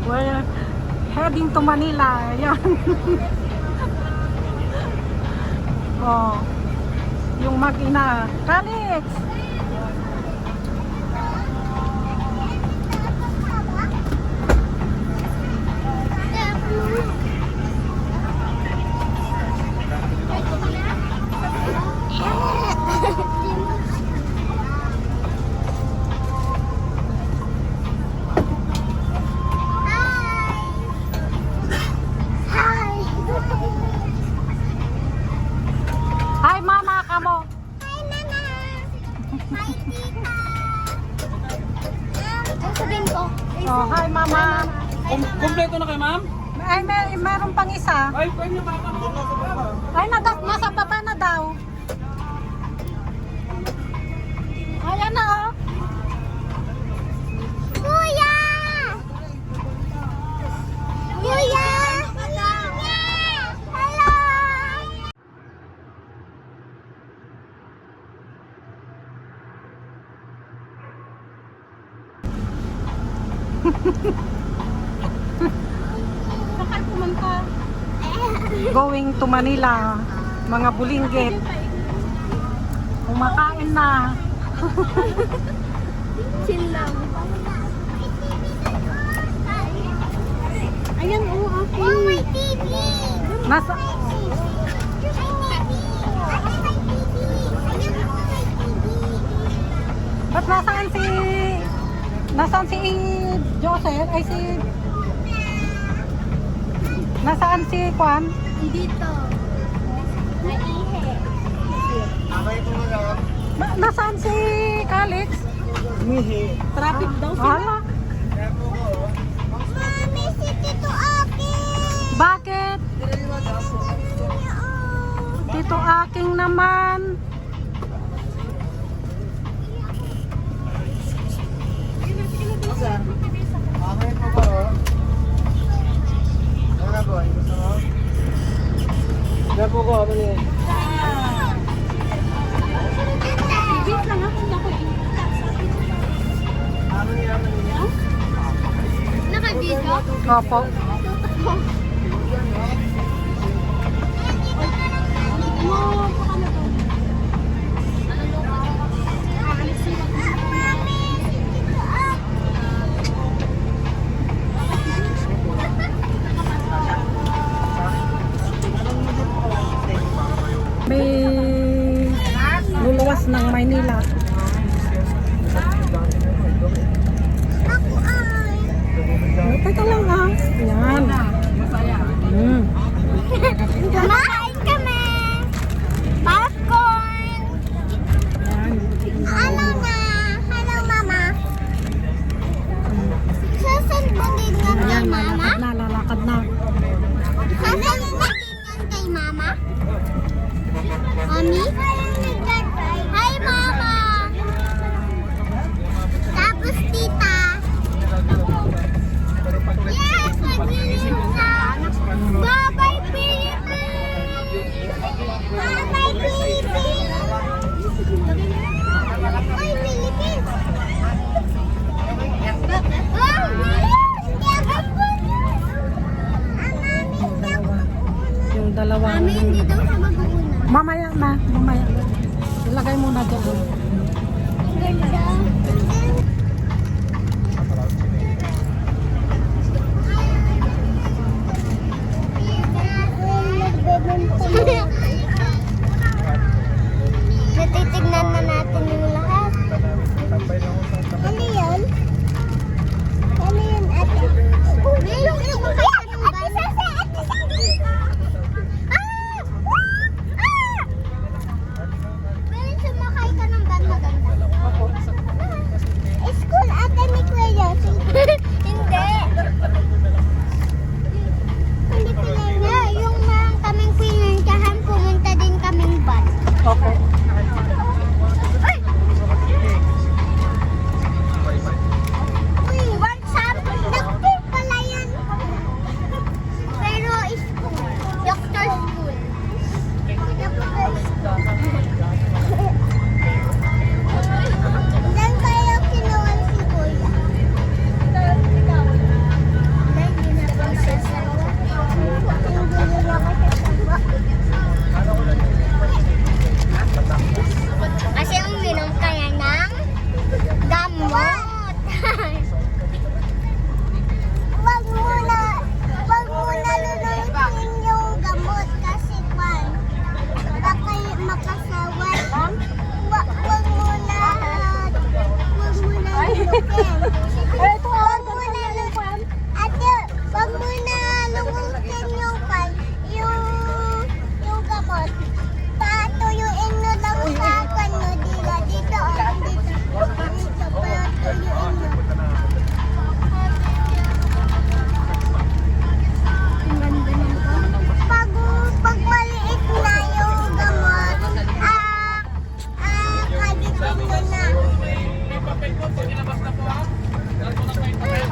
We're heading to Manila. Ayan. Oh, yung makina. Calix! Hi, Mama, kamo. Hi, Mama. Hi, Tita. Sabihin ko. Oh, hi, Mama. Kumpleto na kayo, ma'am? Ay, meron pang isa. Ay, pwede niyo ba? Ay, nasa baba na daw. Ayan na, oh. Kuya! Kuya! Hello! Saan pumunta? Going to Manila. Mga bulinggit. Kumakain na. Chill lang. Ayan, oh, okay. Oh, my TV! Nasa... Ba't nasaan si... Nasaan si Joseph? Ay si... Nasaan si Juan? Dito. Naihe. Nasaan si Calix? Traffic daw. Hala. Mami, si Tito Aki! Bakit? Tito Aking naman. Gapo ko, ano niya? Wait lang, ako na ko Naka-video? Opo. May luluwas ng Maynila. Ako ay. Teka lang ah. Yan. Kumain kami! Popcorn! Ano na? Hello, Mama. Sasandugin nga kay Ayan, Mama? lalakad na, lalakad na. Sasandugin nga kay Mama? Mami? Hi, Mama! Tapos, Tita. Yes! Mag-inom na! Bye-bye, Philippines! Bye-bye, Philippines! Ay, Philippines! Oh, Yung dalawa. Mami, hindi daw siya mag-uuna. Mamaya na, mamaya. Ilagay muna dyan. Ganda. Natitignan na natin yung lahat. Ano yun? Ano yun, ate? Meron sumakay ka ng van. Ate Sase! Ah! Ah! Meron sumakay ka ng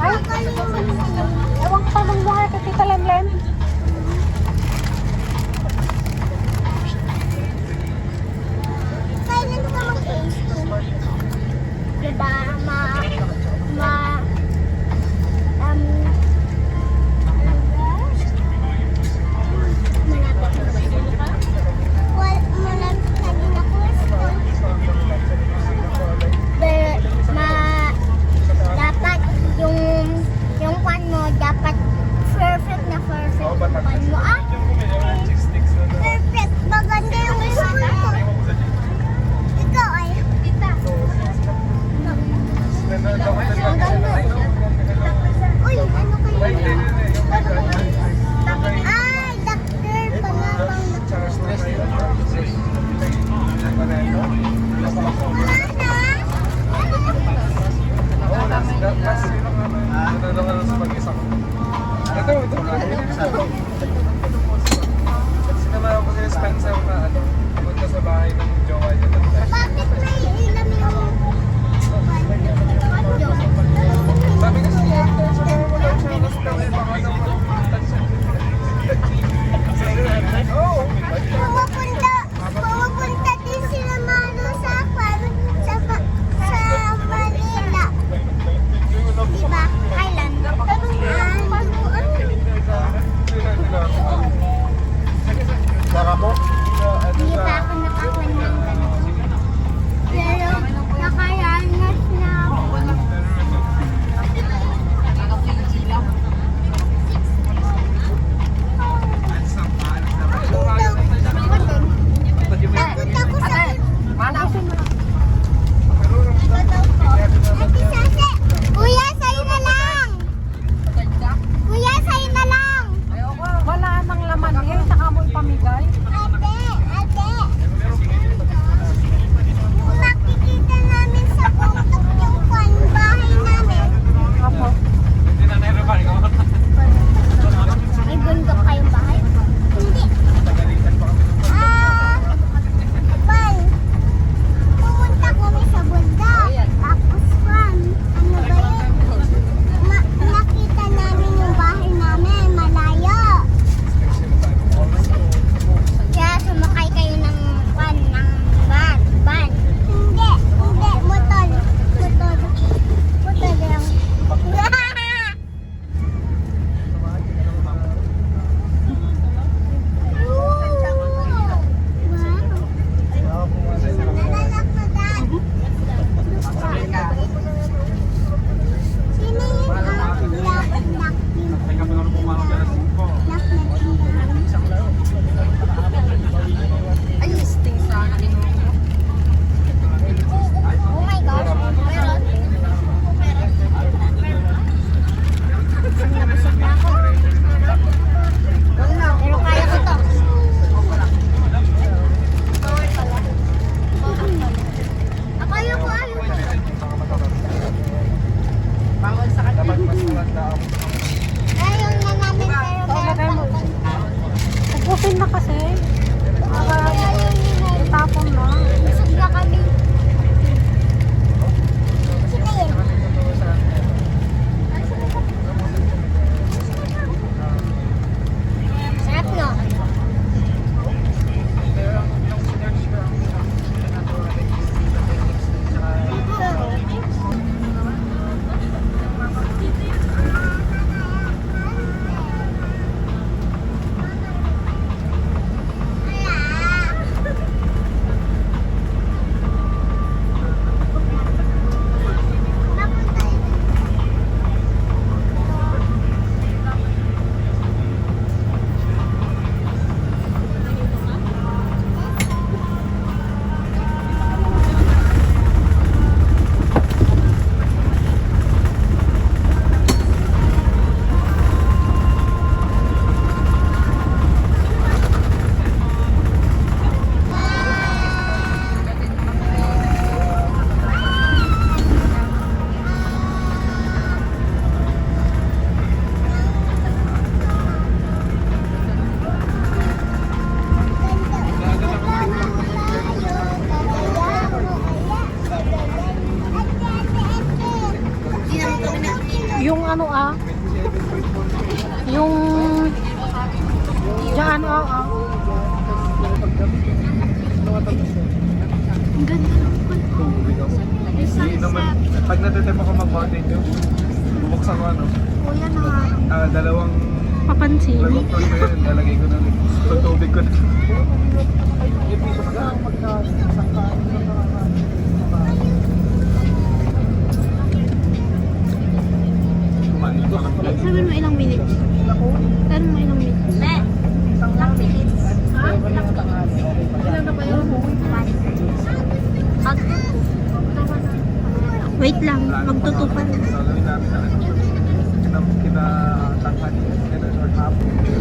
Ay, ewan ko tanong mo nga kay Tita Lemlem. Kailan ka mag-age? Diba, malapit na din ako sa school. Dapat yung pan mo, dapat perfect na perfect yung pan mo. Perfect. Maganda yung school ko. Ikaw ay. Uy, ano kayo? Ay, doctor. Pangabang Spencer na punta sa bahay ng jowa niya. Bakit may ilam yung Sabi kasi niya, wala siya mas kami baka naman Pumupunta din sila Mano sa Manila. Diba? Kailan? Baka mo? Hindi pa ako nakakuha ng ganun. Pero nakaranas na ako. Takot ako sa... Ate Sase! Kuya, sa'yo na lang! Kuya, sa'yo na lang! Wala nang laman eh, saka mo ipamigay. Ate! Makikita namin sa bundok yung bahay namin. Apo. Hindi na nairoban ko. May bundok kayong bahay? Hindi. Pan. Pumunta kami sa bundok. Tapos pan. Ano ba yun? Nakita namin yung bahay namin. Malayo. Kaya sumakay kayo ng van. Van. Hindi. Motor. Motor lang. Oh my gosh. Nabusog na ako. Pero kaya ko to. Ayaw ko. Dapat mas maganda ako. Ayaw na namin pero Lagay mo. meron Ubusin na kasi. Para ayaw nila. tapon na. Busog na kami. Sino yun? Sarap no? Yung ano yung dyan Ang ganda ng kulpo. Hindi naman, pag natitip ako mag-mountain dew, bubuksan ko ano, Kuya na. dalawang papansin. floor na yun, lalagay ko na tutubig ko na. Sabi mo ilang minutes? Sabi mo ilang minutes? Ilang minutes? Ha? Ilang na ba yun? Wait lang, magtutupan. Gagawin namin na kinatanghali, ganun or hapon.